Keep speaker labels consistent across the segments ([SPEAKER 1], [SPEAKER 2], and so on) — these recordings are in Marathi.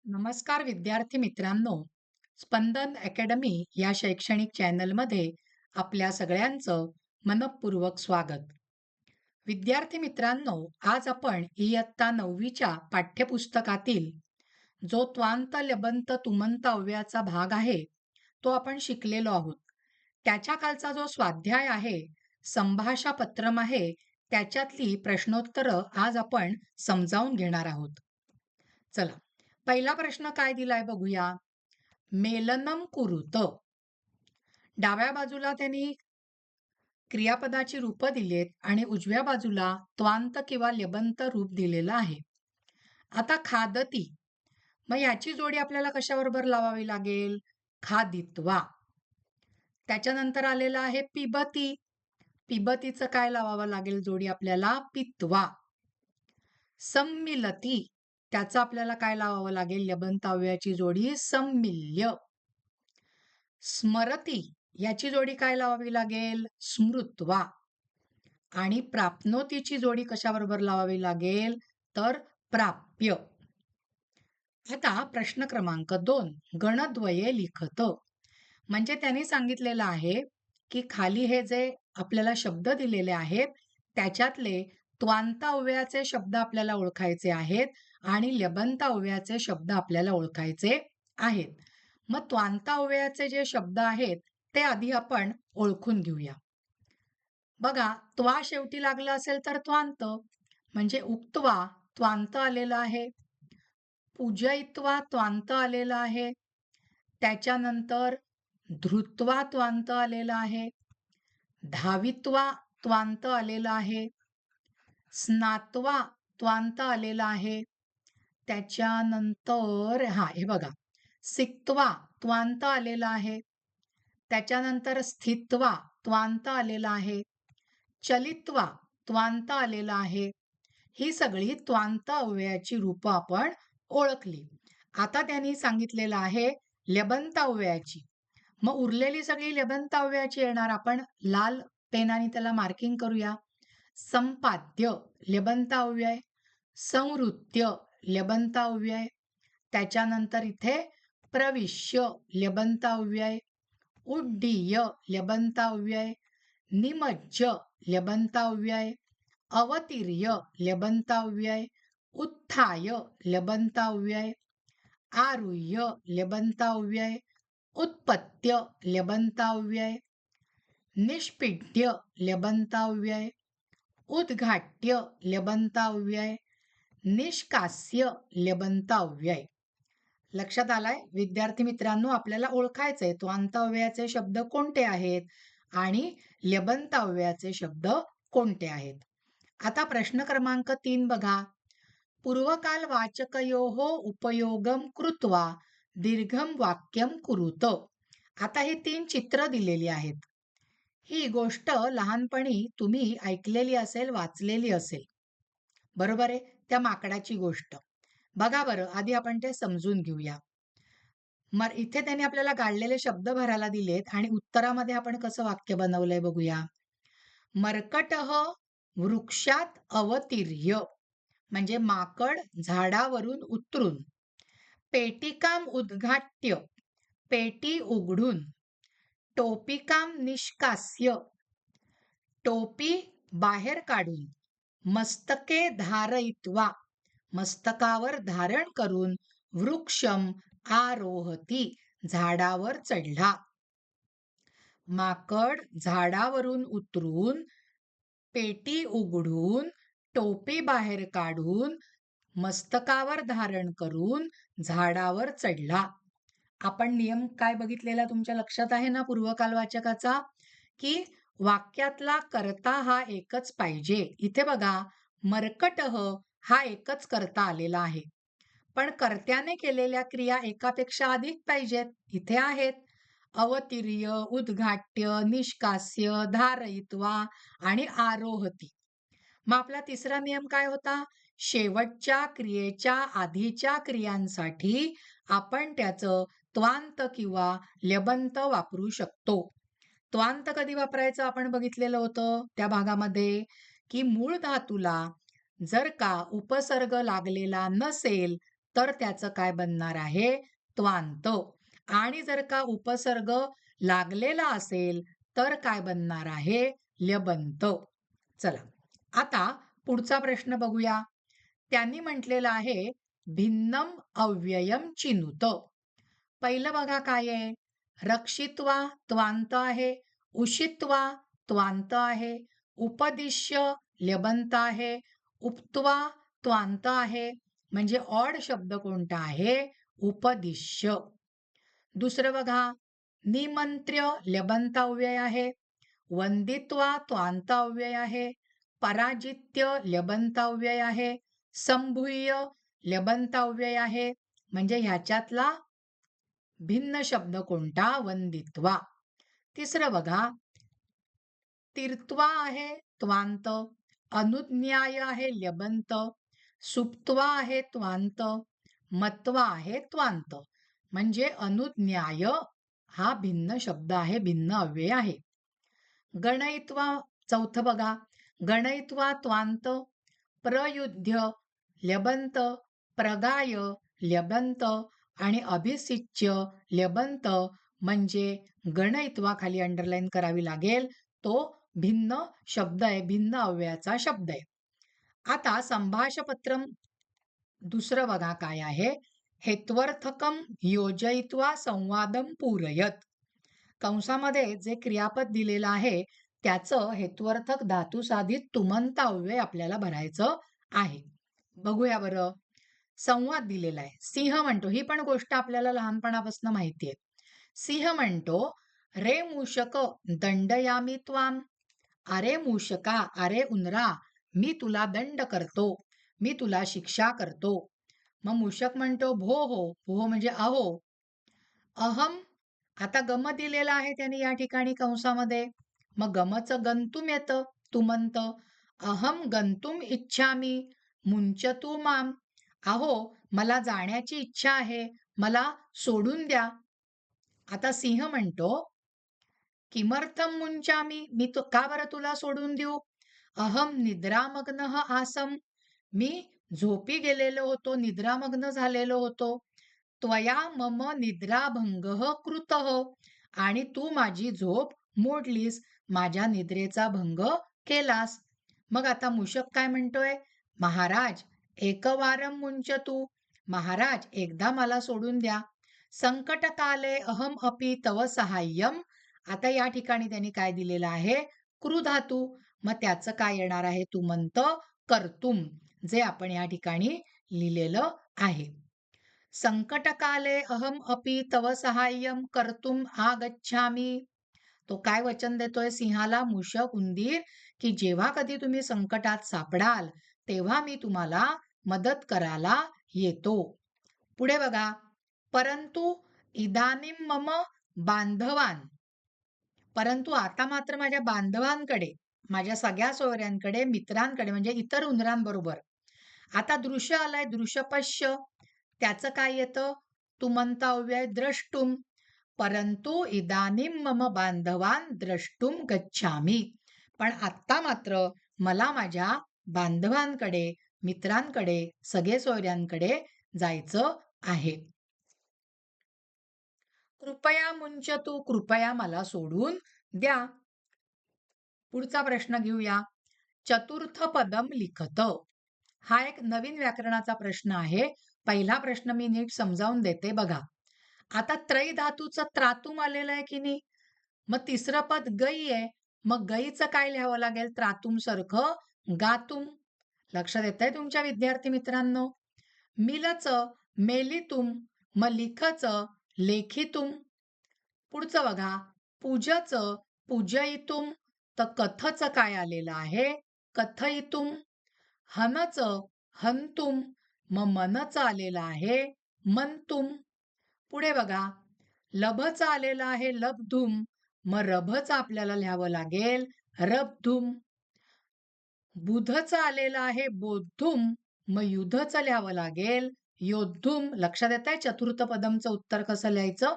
[SPEAKER 1] नमस्कार विद्यार्थी मित्रांनो, स्पंदन अकॅडमी या शैक्षणिक चॅनलमध्ये आपल्या सगळ्यांचं मनःपूर्वक स्वागत. विद्यार्थी मित्रांनो, आज आपण इयत्ता 9वीच्या पाठ्यपुस्तकातील जो त्वांत लबंत तुमंत अव्ययाचा भाग आहे, तो आपण शिकलेलो आहोत. त्याच्या खालचा जो स्वाध्याय आहे, संभाषा पत्रम आहे, त्याच्यातली प्रश्नोत्तरं आज आपण समजावून घेणार आहोत. चला, पहिला प्रश्न काय दिलाय बघूया. मेलनम कुरुत. डाव्या बाजूला त्यांनी क्रियापदाची रूपं दिलीत आणि उजव्या बाजूला त्वांत किंवा ल्यबंत रूप दिलेलं आहे. आता खादती, मग याची जोडी आपल्याला कशाबरोबर लावावी लागेल? खादित्वा. त्याच्यानंतर आलेलं आहे पिबती. पिबतीचं काय लावावं लागेल जोडी आपल्याला? पित्वा. सम्मिलती, त्याचं आपल्याला काय लावावं लागेल? ल्यबंत अव्ययाची जोडी सम्मिल्य. स्मरती, याची जोडी काय लावावी लागेल? स्मृत्वा. आणि प्राप्नोतीची जोडी कशाबरोबर लावावी लागेल? तर प्राप्य. आता प्रश्न क्रमांक 2, गणद्वये लिखत. म्हणजे त्यांनी सांगितलेलं आहे की खाली हे जे आपल्याला शब्द दिलेले आहेत त्याच्यातले त्वांत अव्ययाचे शब्द आपल्याला ओळखायचे आहेत आणि ल्यबंत अव्ययाचे शब्द आपल्याला ओळखायचे आहेत. मग त्वांत अव्ययाचे जे शब्द आहेत ते आधी आपण ओळखून घेऊया. बघा, त्वा शेवटी लागलं असेल तर त्वांत, म्हणजे उक्त्वा त्वांत आलेलं आहे. पूजयित्वा त्वांत आलेलं आहे. त्याच्यानंतर धृत्वा त्वांत आलेलं आहे. धावित्वा त्वांत आलेलं आहे. स्नात्वा त्वांत आलेलं आहे. त्याच्यानंतर हे बघा, सिक्त्वा त्वांत आलेलं आहे. त्याच्यानंतर स्थित्वा त्वांत आलेलं आहे. चलित्वा त्वांत आलेलं आहे. ही सगळी त्वांत अव्ययाची रूपं आपण ओळखली. आता त्यांनी सांगितलेलं आहे ल्यबंत अव्ययाची. मग उरलेली सगळी ल्यबंत अव्ययाची येणार. आपण लाल पेनाने त्याला मार्किंग करूया. संपाद्य ल्यबंत अव्यय, संवृत्य ल्यबंत अव्यय, त्याच्यानंतर इथे प्रविश्य ल्यबंत अव्यय, उड्डीय ल्यबंत अव्यय, निमज्ज ल्यबंत अव्यय, अवतीर्य ल्यबंत अव्यय, उत्थाय ल्यबंत अव्यय, आरुह्य ल्यबंत अव्यय, उत्पत्त्य ल्यबंत अव्यय, निष्पीड्य ल्यबंत अव्यय, उद्घाट्य ल्यबंत अव्यय, निष्कास्य ल्यबंत अव्यय. लक्षात आलाय विद्यार्थी मित्रांनो? आपल्याला ओळखायचंय त्वांत अव्ययाचे शब्द कोणते आहेत आणि ल्यबंत अव्ययाचे शब्द कोणते आहेत. आता प्रश्न क्रमांक 3 बघा. पूर्वकाल वाचकयोः उपयोगम कृत्वा दीर्घम वाक्यम कुरुत. आता हे 3 चित्र दिलेली आहेत. ही गोष्ट लहानपणी तुम्ही ऐकलेली असेल, वाचलेली असेल. बरोबर आहे? त्या माकडाची गोष्ट. बघा बरं, आधी आपण ते समजून घेऊया. मग इथे त्यांनी आपल्याला गाळलेले शब्द भरायला दिलेत आणि उत्तरामध्ये आपण कसं वाक्य बनवलंय बघूया. मर्कटः वृक्षात अवतीर्य, म्हणजे माकड झाडावरून उतरून. पेटिकाम उद्घाट्य, पेटी उघडून. टोपिकाम निष्कास्य, टोपी बाहेर काढून. मस्तके धारयित्वा, मस्तकावर धारण करून. वृक्षम आरोहती, झाडावर चढला. माकड झाडावरून उतरून, पेटी उघडून, टोपी बाहेर काढून, मस्तकावर धारण करून झाडावर चढला. आपण नियम काय बघितलेला तुमच्या लक्षात आहे ना पूर्वकालवाचकाचा? की वाक्यातला कर्ता हा एकच पाहिजे. इथे बघा, मर्कटः हा एकच कर्ता आलेला आहे. पण कर्त्याने केलेल्या क्रिया एकापेक्षा अधिक पाहिजेत. इथे आहेत अवतीर्य, उद्घाट्य, निष्कास्य, धारयित्वा आणि आरोहती. मग आपला तिसरा नियम काय होता? शेवटच्या क्रियेच्या आधीच्या क्रियांसाठी आपण त्याचं त्वांत किंवा ल्यबंत वापरू शकतो. त्वांत कधी वापरायचं आपण बघितलेलं होतं त्या भागामध्ये, की मूळ धातूला जर का उपसर्ग लागलेला नसेल तर त्याचं काय बनणार आहे? त्वांत. आणि जर का उपसर्ग लागलेला असेल तर काय बनणार आहे? ल्यबंत. चला आता पुढचा प्रश्न बघूया. त्यांनी म्हटलेलं आहे भिन्नम अव्ययम चिनुत. पहिलं बघा काय आहे? रक्षित्वा त्वांत आहे, उषित्वा त्वांत आहे, उपदिश्य ल्यबंत आहे, उक्त्वा त्वांत आहे. म्हणजे ऑड शब्द कोणता आहे? उपदिश्य. दुसरं बघा, निमंत्र्य ल्यबंत अव्यय आहे, वंदित्वा त्वांत अव्यय आहे, पराजित्य ल्यबंत अव्यय आहे, संभूय ल्यबंत अव्यय आहे. म्हणजे ह्याच्यातला भिन्न शब्द कोणता? वंदित्वा. तिसरं बघा, तीर्त्वा आहे त्वांत, अनुज्ञाय आहे ल्यबंत, सुप्त्वा आहे त्वांत, मत्वा आहे त्वांत. म्हणजे अनुज्ञाय हा भिन्न शब्द आहे, भिन्न अव्यय आहे. गणयित्वा चौथं बघा, गणयित्वा त्वांत, प्रयुध्य ल्यबंत, प्रगाय ल्यबंत आणि अभिसिच्य ल्यबंत. म्हणजे गणयित्वा खाली अंडरलाईन करावी लागेल, तो भिन्न शब्द आहे, भिन्न अव्ययाचा शब्द आहे. आता संभाषपत्रम दुसरं बघा काय आहे? हेत्वर्थकम योजयित्वा संवादम पूरयत. कंसामध्ये जे क्रियापद दिलेलं आहे त्याचं हेत्वर्थक धातू साधित तुमंत अव्यय आपल्याला भरायचं आहे. बघूया बरं. संवाद दिलेला आहे. सिंह म्हणतो, ही पण गोष्ट आपल्याला लहानपणापासून माहिती आहे. सिंह म्हणतो, रे मूषक दंडयामी त्वाम. अरे मूषका, अरे उंदरा, मी तुला दंड करतो, मी तुला शिक्षा करतो. मग मूषक म्हणतो, भो हो. भो म्हणजे अहो. अहम, आता गम दिलेलं आहे त्यांनी या ठिकाणी कंसामध्ये. मग गमचं गंतुम येतं, तुमंत. अहम गंतुम इच्छामी मुंचतू माम. अहो, मला जाण्याची इच्छा आहे, मला सोडून द्या. आता सिंह म्हणतो, किमर्थम मुंचामी, मी तो का बरं तुला सोडून देऊ? अहम निद्रामग्न आसम, मी झोपी गेलेलो होतो, निद्रामग्न झालेलो होतो. त्वया मम निद्राभंग कृतः, आणि तू माझी झोप मोडलीस, माझ्या निद्रेचा भंग केलास. मग आता मूषक काय म्हणतोय? महाराज एकवारम मुंचतू, महाराज एकदा मला सोडून द्या. संकटकाले अहम अपि तव सहाय्यम. आता या ठिकाणी त्यांनी काय दिलेलं आहे? कृ धातू. मग त्याचं काय येणार आहे? तुमंत कर्तुम, जे आपण या ठिकाणी लिहिलेलं आहे. संकटकाले अहम अपि तव सहाय्यम कर्तुम आगच्छामी. तो काय वचन देतोय सिंहाला? मूषक, उंदीर, की जेव्हा कधी तुम्ही संकटात सापडाल तेव्हा मी तुम्हाला मदत करायला येतो. पुढे बघा, परंतु इदानीम मम बांधवान. परंतु आता मात्र माझ्या बांधवांकडे, माझ्या सगळ्या सोयऱ्यांकडे, मित्रांकडे म्हणजे इतर उंदरांबरोबर. आता दृश्य आलंय, दृश्यपश्य. त्याचं काय येतं? तुमंत अव्यय द्रष्टुम. परंतु इदानीम मम बांधवान द्रष्टुम गच्छामी. पण आत्ता मात्र मला माझ्या बांधवांकडे, मित्रांकडे, सगळे सोयऱ्यांकडे जायचं आहे. कृपया मुंचतू, कृपया मला सोडून द्या. पुढचा प्रश्न घेऊया. चतुर्थ पदम लिखत. हा एक नवीन व्याकरणाचा प्रश्न आहे. पहिला प्रश्न मी नीट समजावून देते बघा. आता त्रय धातूचं त्रातुम आलेलं आहे की नाही? मग तिसरं पद गई आहे. मग गईचं काय लिहावं लागेल? त्रातुम सारखं गातुम. लक्षात येतंय तुमच्या विद्यार्थी मित्रांनो? मिलच मेलितुम, मग लिखच लेखितुम. पुढचं बघा, पूजच पूजयितुम, तर कथच काय आलेलं आहे? कथयितुम. हनच हंतुम, मग मनच आलेलं आहे मंतुम. पुढे बघा, लभच आलेलं आहे लब्धुम, मग रभच आपल्याला लिहावं लागेल रब्धुम. बुधच आलेलं आहे बोद्धुम, मग युद्धच लिहावं लागेल योद्धुम. लक्षात येत आहे चतुर्थ पदमचं उत्तर कसं लिहायचं?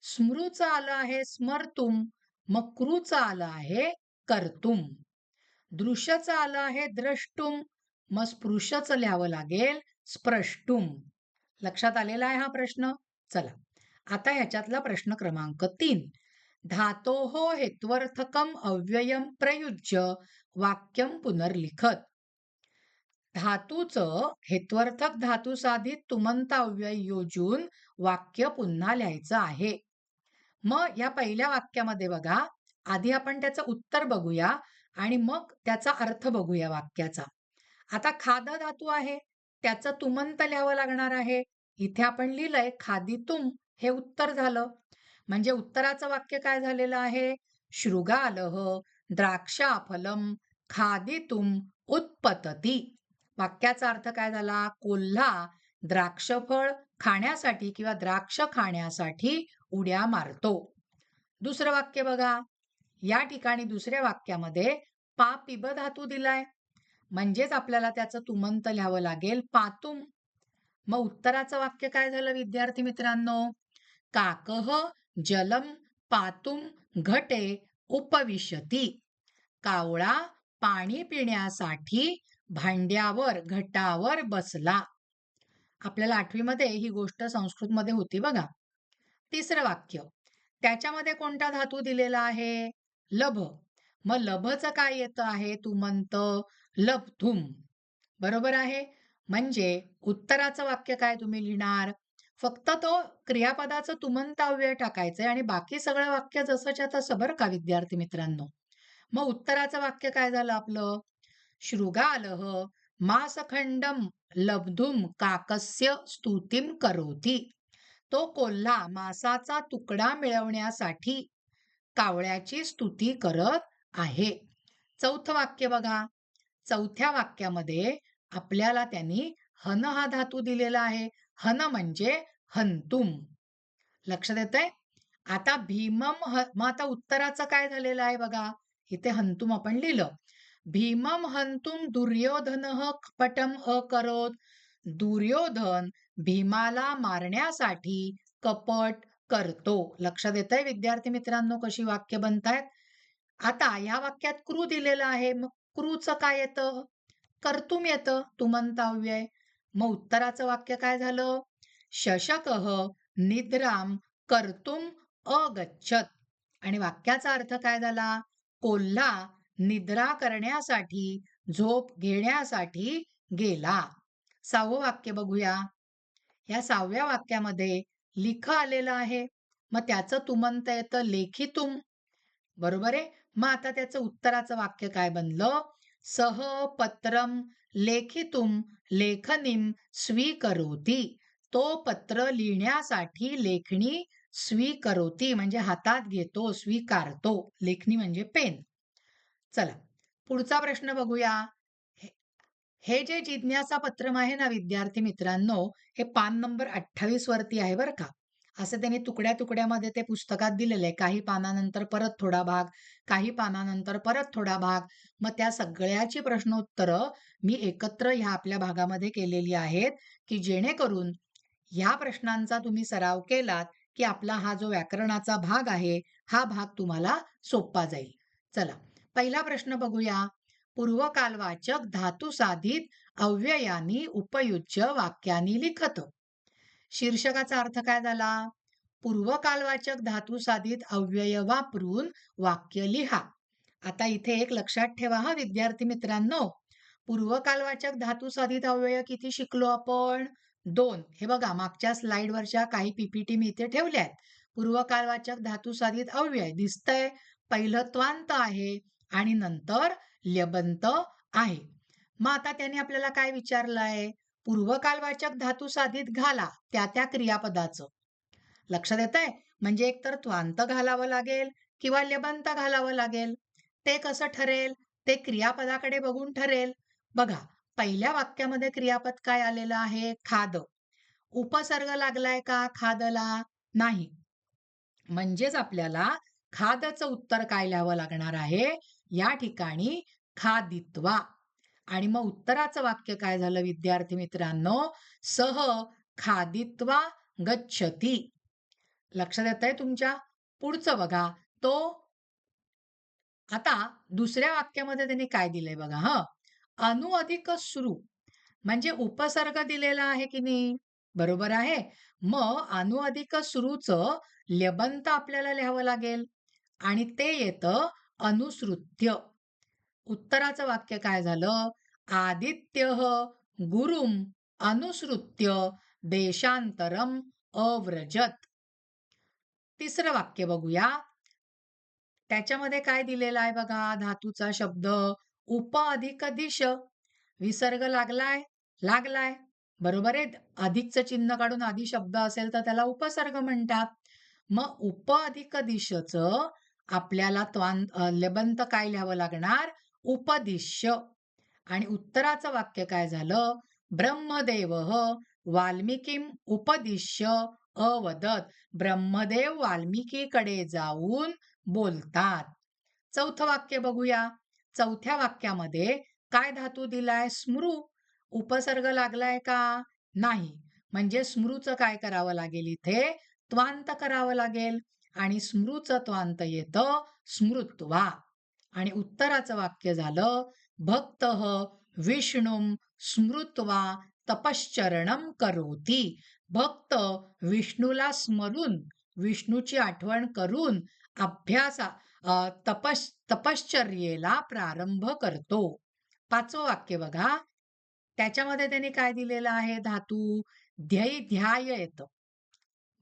[SPEAKER 1] स्मृच आलं आहे स्मर्तुम, मग कृच आलं आहे कर्तुम. दृश्यच आलं आहे द्रष्टुम, मग स्पृशच लिहावं लागेल स्प्रष्टुम. लक्षात आलेला आहे हा प्रश्न? चला. आता ह्याच्यातला प्रश्न क्रमांक 3. धातोः हेत्वर्थकम् अव्ययम् प्रयुज्य वाक्यं पुनर्लिखत. धातूचं हेत्वर्थक धातुसाधित तुमंत अव्यय योजून वाक्य पुन्हा लिहायचं आहे. मग या पहिल्या वाक्यामध्ये बघा, आधी आपण त्याचं उत्तर बघूया आणि मग त्याचा अर्थ बघूया वाक्याचा. आता खाद धातू आहे, त्याचं तुमंत लिहावं लागणार आहे. इथे आपण लिहिलंय खादितुम, हे उत्तर झालं. म्हणजे उत्तराचं वाक्य काय झालेलं आहे? शृगालः द्राक्षाफलम खादितुम उत्पतती. वाक्याचा अर्थ काय झाला? कोल्हा द्राक्षफळ खाण्यासाठी किंवा द्राक्ष खाण्यासाठी उड्या मारतो. दुसरं वाक्य बघा. या ठिकाणी दुसऱ्या वाक्यामध्ये पा पिब धातू दिलाय. म्हणजेच आपल्याला त्याचं तुमंत लिहावं लागेल पातुम. मग उत्तराचं वाक्य काय झालं विद्यार्थी मित्रांनो? काकः जलम पातुम घटे उपविशती. कावळा पाणी पिण्यासाठी भांड्यावर घटावर बसला. आपल्याला 8वी मध्ये ही गोष्ट संस्कृतमध्ये होती बघा. तिसरं वाक्य. त्याच्यामध्ये कोणता धातू दिलेला आहे? लभ. मग लभचं काय येतं आहे? तुमंत लब्धुम. बरोबर आहे? म्हणजे उत्तराचं वाक्य काय तुम्ही लिहिणार? फक्त तो क्रियापदाचं तुमंत अव्यय टाकायचंय आणि बाकी सगळं वाक्य जसंच्या तसं बरं का विद्यार्थी मित्रांनो. मग उत्तराचं वाक्य काय झालं आपलं? शृगालः मांसखंडम लब्धुम काकस्य स्तुतीम करोति. तो कोल्हा मांसाचा तुकडा मिळवण्यासाठी कावळ्याची स्तुती करत आहे. चौथं वाक्य बघा. चौथ्या वाक्यामध्ये आपल्याला त्यांनी हन हा धातू दिलेला आहे. हन म्हणजे हंतुम. लक्षात येतंय? आता मग आता उत्तराचं काय झालेलं आहे बघा. इथे हंतुम आपण लिहिलं. भीमम हंतुम दुर्योधनः कपटम अकरोत. दुर्योधन भीमाला मारण्यासाठी कपट करतो. लक्षात येतंय विद्यार्थी मित्रांनो कशी वाक्य बनतायत? आता या वाक्यात क्रू दिलेला आहे. मग क्रूचं काय येतं? कर्तुम येतं, तुमंत अव्यय. मग उत्तराचं वाक्य काय झालं? शशकः निद्राम कर्तुम अगच्छत. आणि वाक्याचा अर्थ काय झाला? कोल्हा निद्रा करण्यासाठी, झोप घेण्यासाठी गेला. 6वं वाक्य बघूया. या 6व्या वाक्यामध्ये लिख आलेलं आहे. मग त्याचं तुमंत येतं लेखितुम. बरोबर आहे? मग आता त्याचं उत्तराचं वाक्य काय बनलं? सह पत्रम लेखितुम लेखनीम स्वीकरोति. तो पत्र लिहिण्यासाठी लेखणी स्वीकरोति म्हणजे हातात घेतो, स्वीकारतो. लेखणी म्हणजे पेन. चला, पुढचा प्रश्न बघूया. हे हे जे जिज्ञासा पत्रम आहे ना विद्यार्थी मित्रांनो, हे पान नंबर 28 वरती आहे बरं का. असं त्यांनी तुकड्या तुकड्यामध्ये ते पुस्तकात दिलेलं आहे. काही पानानंतर परत थोडा भाग, काही पानानंतर परत थोडा भाग. मग त्या सगळ्याची प्रश्नोत्तरं मी एकत्र ह्या आपल्या भागामध्ये केलेली आहेत, की जेणेकरून ह्या प्रश्नांचा तुम्ही सराव केलात, की आपला हा जो व्याकरणाचा भाग आहे, हा भाग तुम्हाला सोपा जाईल. चला, पहिला प्रश्न बघूया. पूर्वकालवाचक धातुसाधित अव्ययानी उपयुज्य वाक्यानी लिखत. शीर्षकाचा अर्थ काय झाला? पूर्वकालवाचक धातुसाधित अव्यय वापरून वाक्य लिहा. आता इथे एक लक्षात ठेवा हा विद्यार्थी मित्रांनो. पूर्वकालवाचक धातुसाधित अव्यय किती शिकलो आपण? 2. हे बघा मागच्या स्लाइडवरच्या काही पीपीटी मी इथे ठेवल्या आहेत. पूर्वकालवाचक धातुसाधित अव्यय दिसतंय. पहिलं त्वांत आहे आणि नंतर ल्यबंत आहे. मग आता त्याने आपल्याला काय विचारलंय? पूर्वकालवाचक धातुसाधित घाला त्या त्या क्रियापदाचं. लक्षात येतंय? म्हणजे एकतर त्वांत घालावं लागेल किंवा ल्यबंत घालावं लागेल. ते कसं ठरेल? ते क्रियापदाकडे बघून ठरेल. बघा, पहिल्या वाक्यामध्ये क्रियापद काय आलेलं आहे? खाद. उपसर्ग लागलाय का खादला? नाही. म्हणजेच आपल्याला खादचं उत्तर काय लिहावं लागणार आहे? या ठिकाणी खादित्वा. आणि मग उत्तराचं वाक्य काय झालं विद्यार्थी मित्रांनो? सह खादित्वा गच्छती. लक्षात येतंय तुमच्या? पुढचं बघा. तो आता दुसऱ्या वाक्यामध्ये त्यांनी काय दिलंय बघा. अनु अधिक श्रू म्हणजे उपसर्ग दिलेला आहे की नाही? बरोबर आहे. मग अनु अधिक सुरूचं ल्यबंत आपल्याला लिहावं लागेल आणि ते येतं अनुसृत्य. उत्तराचं वाक्य काय झालं? आदित्यः गुरुम अनुसृत्य देशांतरम अव्रजत. तिसरं वाक्य बघूया. त्याच्यामध्ये काय दिलेलं आहे बघा, धातूचा शब्द उप अधिक दिश. विसर्ग लागलाय, लागलाय. बरोबर आहे. अधिकचं चिन्ह काढून आधी शब्द असेल तर त्याला उपसर्ग म्हणतात. मग उप अधिक दिशचं आपल्याला लेबंत काय लिहावं लागणार? उपदिश्य. आणि उत्तराचं वाक्य काय झालं? ब्रह्मदेव वाल्मिकीम उपदिश्य अवदत. ब्रह्मदेव वाल्मिकीकडे जाऊन बोलतात. चौथं वाक्य बघूया. चौथ्या वाक्यामध्ये काय धातू दिलाय? स्मृ. उपसर्ग लागलाय का? नाही. म्हणजे स्मृचं काय करावं लागेल इथे? त्वांत करावं लागेल आणि स्मृचं त्वांत येतं स्मृत्वा. आणि उत्तराचं वाक्य झालं भक्तः विष्णुं स्मृत्वा तपश्चरणं करोति. भक्त विष्णूला स्मरून, विष्णूची आठवण करून अभ्यासा तपश्चर्येला प्रारंभ करतो. पाचवं वाक्य बघा. त्याच्यामध्ये त्यांनी काय दिलेलं आहे? धातू ध्याय येतं.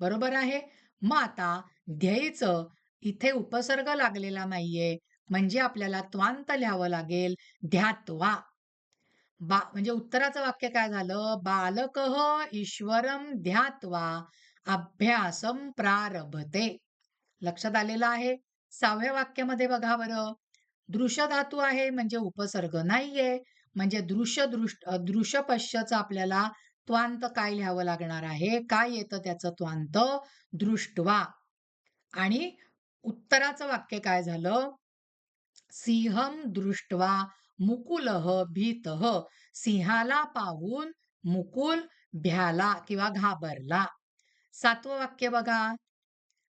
[SPEAKER 1] बरोबर आहे. मग आता ध्येयचं इथे उपसर्ग लागलेला नाहीये, म्हणजे आपल्याला त्वांत लिहावं लागेल ध्यात्वा. म्हणजे उत्तराचं वाक्य काय झालं? बालकः ईश्वरं ध्यात्वा अभ्यासम प्रारभते. लक्षात आलेलं आहे. 6व्या वाक्यामध्ये बघा बरं. दृश्य धातू आहे म्हणजे उपसर्ग नाहीये. म्हणजे दृश्य पश्यचं आपल्याला त्वांत काय लिहावं लागणार आहे? काय येतं त्याचं त्वांत? दृष्ट्वा. आणि उत्तराचं वाक्य काय झालं? सिंहम दृष्ट्वा मुकुलः भीतः. सिंहाला पाहून मुकुल भ्याला किंवा घाबरला. 7वं वाक्य बघा.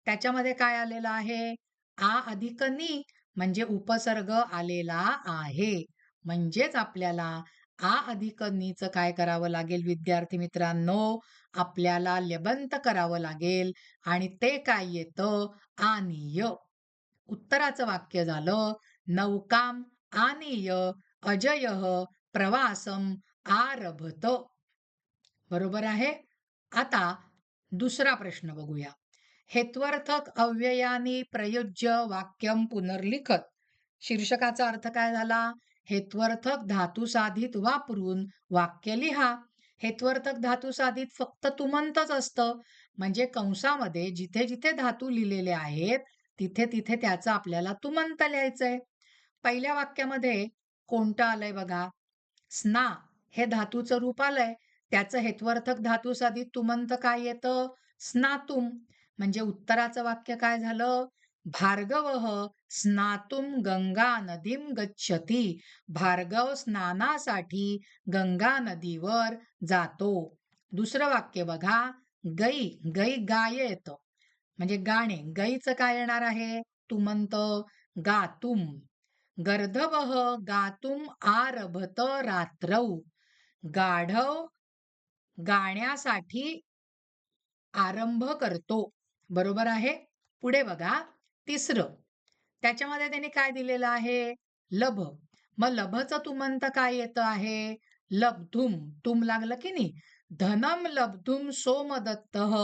[SPEAKER 1] त्याच्यामध्ये काय आलेलं आहे? आ अधिक नि म्हणजे उपसर्ग आलेला आहे. म्हणजेच आपल्याला आ अधिक नीचं काय करावं लागेल विद्यार्थी मित्रांनो? आपल्याला लेबंत करावं लागेल आणि ते काय येतं? आनीय. उत्तराचं वाक्य झालं नौकाम आनीय अजयः प्रवासम आरभत. बरोबर आहे. आता दुसरा प्रश्न बघूया. हेत्वर्थक अव्ययानी प्रयुज्य वाक्यम पुनर्लिखत. शीर्षकाचा अर्थ काय झाला? हेत्वर्थक धातुसाधित वापरून वाक्य लिहा. हेत्वर्थक धातुसाधित फक्त तुमंतच असतं. म्हणजे कंसामध्ये जिथे जिथे धातू लिहिलेले आहेत तिथे तिथे त्याचं आपल्याला तुमंत लिहायचंय. पहिल्या वाक्यामध्ये कोणतं आलंय बघा? स्ना हे धातूचं रूप आलंय. त्याचं हेत्वर्थक धातुसाधित तुमंत काय येतं? स्नातुम. म्हणजे उत्तराचं वाक्य काय झालं? भार्गवः स्नातुम गंगा नदीम गच्छति. भार्गव स्नानासाठी गंगा नदीवर जातो. दुसरं वाक्य बघा. गई गाय येतं. म्हणजे गाणे. गईचं काय येणार आहे? तुमंत गातुम. गर्दभः गातुम आरभत रात्रौ. गाढव गाण्यासाठी आरंभ करतो. बरोबर आहे. पुढे बघा. तिसरं. त्याच्यामध्ये त्यांनी काय दिलेलं आहे? लभ. मग लभचं तुमंत काय येतं आहे? लब्धुम. तुम लागलं की नाही? धनम लब्धुम सोमदत्तः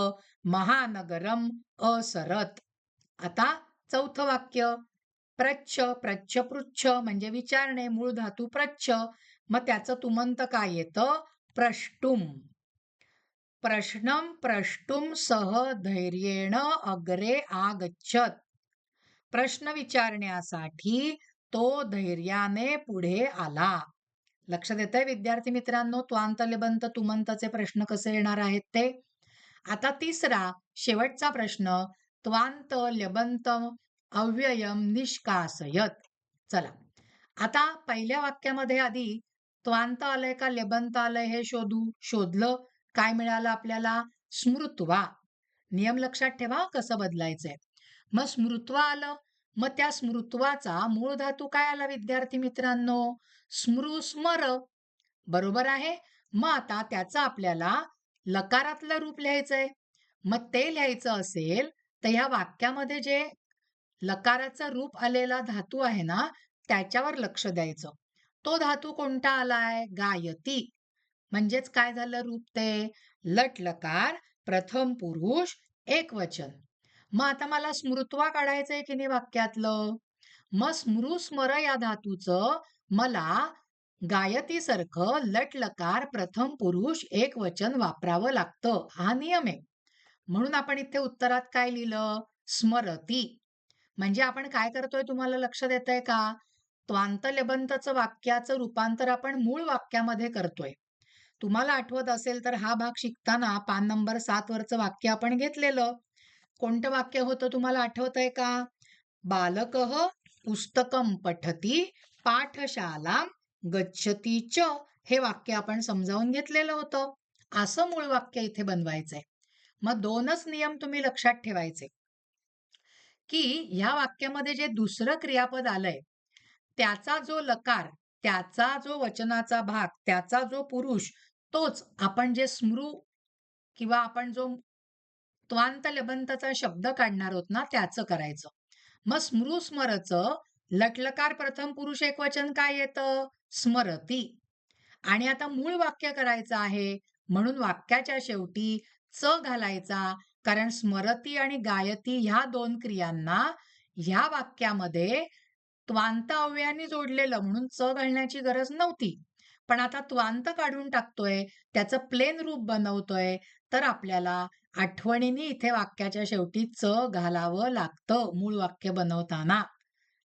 [SPEAKER 1] महानगरम असरत. आता चौथं वाक्य. प्रच्छ पृच्छ म्हणजे विचारणे. मूळ धातू प्रच्छ. मग त्याचं तुमंत काय येतं? प्रष्टुम. प्रश्नम प्रष्टुम सह धैर्येण अग्रे आगच्छत. प्रश्न विचारण्यासाठी तो धैर्याने पुढे आला. लक्षात येतंय विद्यार्थी मित्रांनो? त्वांत लेबंत तुमंतचे प्रश्न कसे येणार आहेत ते. आता तिसरा शेवटचा प्रश्न. त्वांत लेबंत अव्ययम निष्कासयत. चला. आता पहिल्या वाक्यामध्ये आधी त्वांत आलंय का लेबंत आलंय हे शोधलं. काय मिळालं आपल्याला? स्मृत्वा. नियम लक्षात ठेवा कसं बदलायचंय. मग स्मृत्वा आलं. मग त्या स्मृत्वाचा मूळ धातू काय आला विद्यार्थी मित्रांनो? स्मृ स्मर. बरोबर आहे. मग आता त्याचा आपल्याला लकारातलं रूप लिहायचंय. मग ते लिहायचं असेल, तर ह्या वाक्यामध्ये जे लकाराचं रूप आलेला धातू आहे ना, त्याच्यावर लक्ष द्यायचं. तो धातू कोणता आलाय? गायती. म्हणजेच काय झालं रूप ते? लट लकार, प्रथम पुरुष, एकवचन. मग आता मला स्मृत्वा काढायचंय की नाही वाक्यातलं? मग स्मृ स्मर या धातूचं मला गायतीसारखं लट लकार प्रथम पुरुष एकवचन वापरावं लागतं. हा नियम आहे. म्हणून आपण इथे उत्तरात काय लिहिलं? स्मरती. म्हणजे आपण काय करतोय तुम्हाला लक्षात येतंय का? त्वांत लेबंतचं वाक्याचं रूपांतर आपण मूळ वाक्यामध्ये करतोय. तुम्हाला आठवत असेल तर हा भाग शिकताना पान नंबर 7 वरचं वाक्य आपण घेतलेलं. कोणतं वाक्य होतं तुम्हाला आठवतंय का? बालकः पुस्तकं पठती पाठशालां गच्छती च. हे वाक्य आपण समजावून घेतलेलं होतं. असं मूळ वाक्य इथे बनवायचंय. मग 2च नियम तुम्ही लक्षात ठेवायचे, की ह्या वाक्यामध्ये जे दुसरं क्रियापद आलंय, त्याचा जो लकार, त्याचा जो वचनाचा भाग, त्याचा जो पुरुष, तोच आपण जे स्मृ किंवा आपण जो त्वांत लबंतचा शब्द काढणार आहोत ना, त्याचं करायचं. मग स्मृ स्मरचं लटलकार प्रथम पुरुष एकवचन काय येतं? स्मरती. आणि आता मूळ वाक्य करायचं आहे, म्हणून वाक्याच्या शेवटी च घालायचा. कारण स्मरती आणि गायती ह्या 2 क्रियांना ह्या वाक्यामध्ये त्वांत अव्ययाने जोडलेलं म्हणून च घालण्याची गरज नव्हती. पण आता त्वांत काढून टाकतोय, त्याचं प्लेन रूप बनवतोय, तर आपल्याला आठवणीने इथे वाक्याच्या शेवटी च घालावं लागतं मूळ वाक्य बनवताना.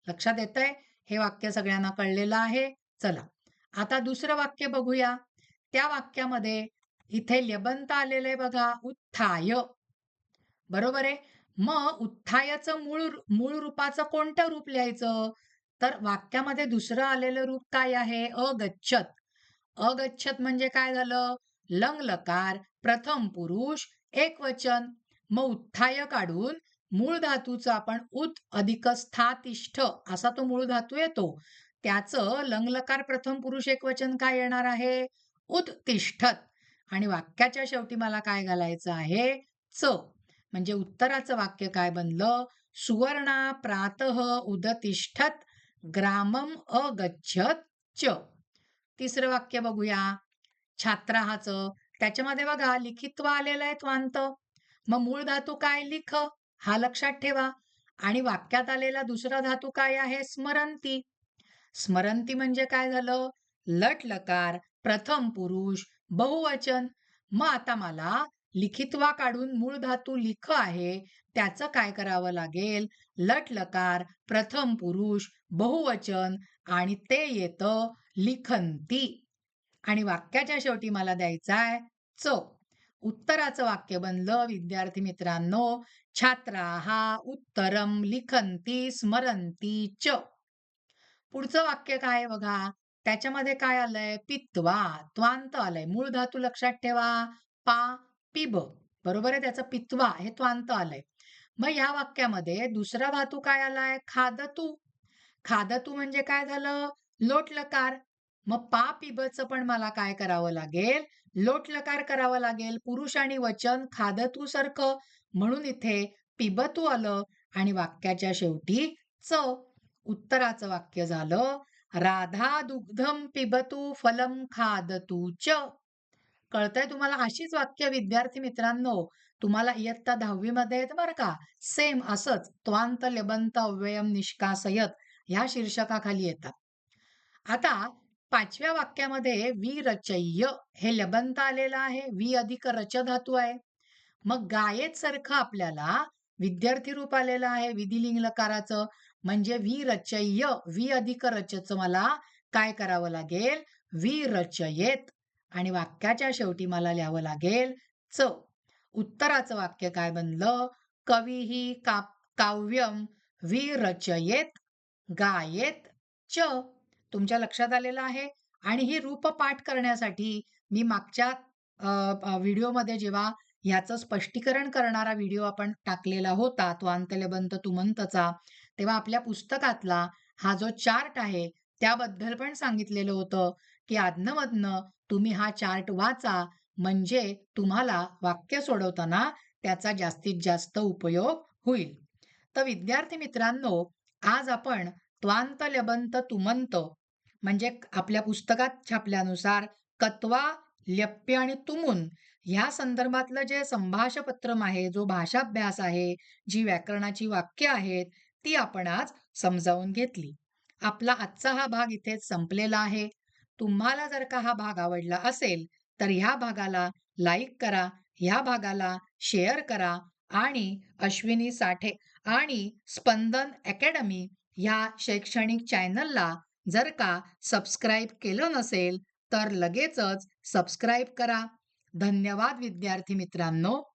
[SPEAKER 1] लक्षात येतंय? हे वाक्य सगळ्यांना कळलेलं आहे. चला, आता दुसरं वाक्य बघूया. त्या वाक्यामध्ये इथे ल्यबंत आलेलं आहे बघा, उत्थाय. बरोबर आहे. मग उत्थायाचं मूळ मूळ रूपाचं कोणतं रूप लिहायचं? तर वाक्यामध्ये दुसरं आलेलं रूप काय आहे? अगच्छत. अगच्छत म्हणजे काय झालं? लंग लकार, प्रथम पुरुष, एकवचन. मग उत्थाय काढून मूळ धातूचं आपण उत अधिक स्थातिष्ठ असा तो मूळ धातू येतो. त्याचं लंगलकार प्रथम पुरुष एकवचन काय येणार आहे? उत्तिष्ठत. आणि वाक्याच्या शेवटी मला काय घालायचं आहे? च. म्हणजे उत्तराचं वाक्य काय बनलं? सुवर्णा प्रातः उदतिष्ठत ग्रामम अगच्छत च. तिसरं वाक्य बघूया. छात्राहाचं. त्याच्यामध्ये बघा लिखित्व आलेलं आहे त्वांत. मग मूळ धातू काय? लिख. हा लक्षात ठेवा. आणि वाक्यात आलेला दुसरा धातू काय आहे? स्मरंती. स्मरंती म्हणजे काय झालं? लट लकार, प्रथम पुरुष, बहुवचन. मग आता मला लिखित्वा काढून मूळ धातू लिख आहे, त्याचं काय करावं लागेल? लट लकार, प्रथम पुरुष, बहुवचन आणि ते येतं लिखंती. आणि वाक्याच्या शेवटी मला द्यायचा आहे च. उत्तराचं वाक्य बनलं विद्यार्थी मित्रांनो, छात्राः उत्तरम लिखन्ति स्मरन्ति च. पुढचं वाक्य काय आहे बघा. त्याच्यामध्ये काय आलंय? पित्वा. त्वांत आलंय. मूळ धातू लक्षात ठेवा. पा, पिब. बरोबर आहे? त्याचं पित्वा हे त्वांत आलंय. मग या वाक्यामध्ये दुसरा धातू काय आलाय? खादतू. खादतू म्हणजे काय झालं? लोट लकार. मग पा पिबचं पण मला काय करावं लागेल? लोट लकार करावं लागेल. पुरुष आणि वचन खादतू सारखं. म्हणून इथे पिबतू आलं आणि वाक्याच्या शेवटी च. उत्तराचं वाक्य झालं राधा दुग्धम पिबतू फलम खादतू च. कळतंय तुम्हाला? अशीच वाक्य विद्यार्थी मित्रांनो तुम्हाला इयत्ता 10वी मध्ये आहेत बरं का. सेम असंच त्वांत लेबंत अव्ययम निष्कासयत ह्या शीर्षकाखाली येतात. आता 5व्या वाक्यामध्ये विरचय्य हे लबंत आलेलं आहे. वि अधिक रच धातू आहे. मग गायेत सारखं आपल्याला विद्यार्थी रूप आलेलं आहे विधिलिंग लकाराचं. म्हणजे विरचय्य वि अधिक रचचं मला काय करावं लागेल? विरचयेत. आणि वाक्याच्या शेवटी मला लिहावं लागेल च. उत्तराचं वाक्य काय बनलं? कविही काव्यम विरचयेत गायेत च. तुमच्या लक्षात आलेलं आहे. आणि ही रूप पाठ करण्यासाठी मी मागच्या व्हिडिओमध्ये जेव्हा ह्याचं स्पष्टीकरण करणारा व्हिडिओ आपण टाकलेला होता त्वांत लेबंत तुमंतचा, तेव्हा आपल्या पुस्तकातला हा जो चार्ट आहे त्याबद्दल पण सांगितलेलं होतं, की अधनं-मधनं तुम्ही हा चार्ट वाचा. म्हणजे तुम्हाला वाक्य सोडवताना त्याचा जास्तीत जास्त उपयोग होईल. तर विद्यार्थी मित्रांनो, आज आपण त्वांत ल्यबंत तुमंत म्हणजे आपल्या पुस्तकात छापल्यानुसार कत्वा, ल्यप्य आणि तुमुन ह्या संदर्भातलं जे संभाषपत्रम आहे, जो भाषाभ्यास आहे, जी व्याकरणाची वाक्य आहेत, ती आपण आज समजावून घेतली. आपला आजचा हा भाग इथेच संपलेला आहे. तुम्हाला जर का हा भाग आवडला असेल, तर ह्या भागाला लाईक करा, ह्या भागाला शेअर करा आणि अश्विनी साठे आणि स्पंदन अकॅडमी ह्या शैक्षणिक चॅनलला जर का सबस्क्राईब केलं नसेल, तर लगेचच सबस्क्राईब करा. धन्यवाद विद्यार्थी मित्रांनो.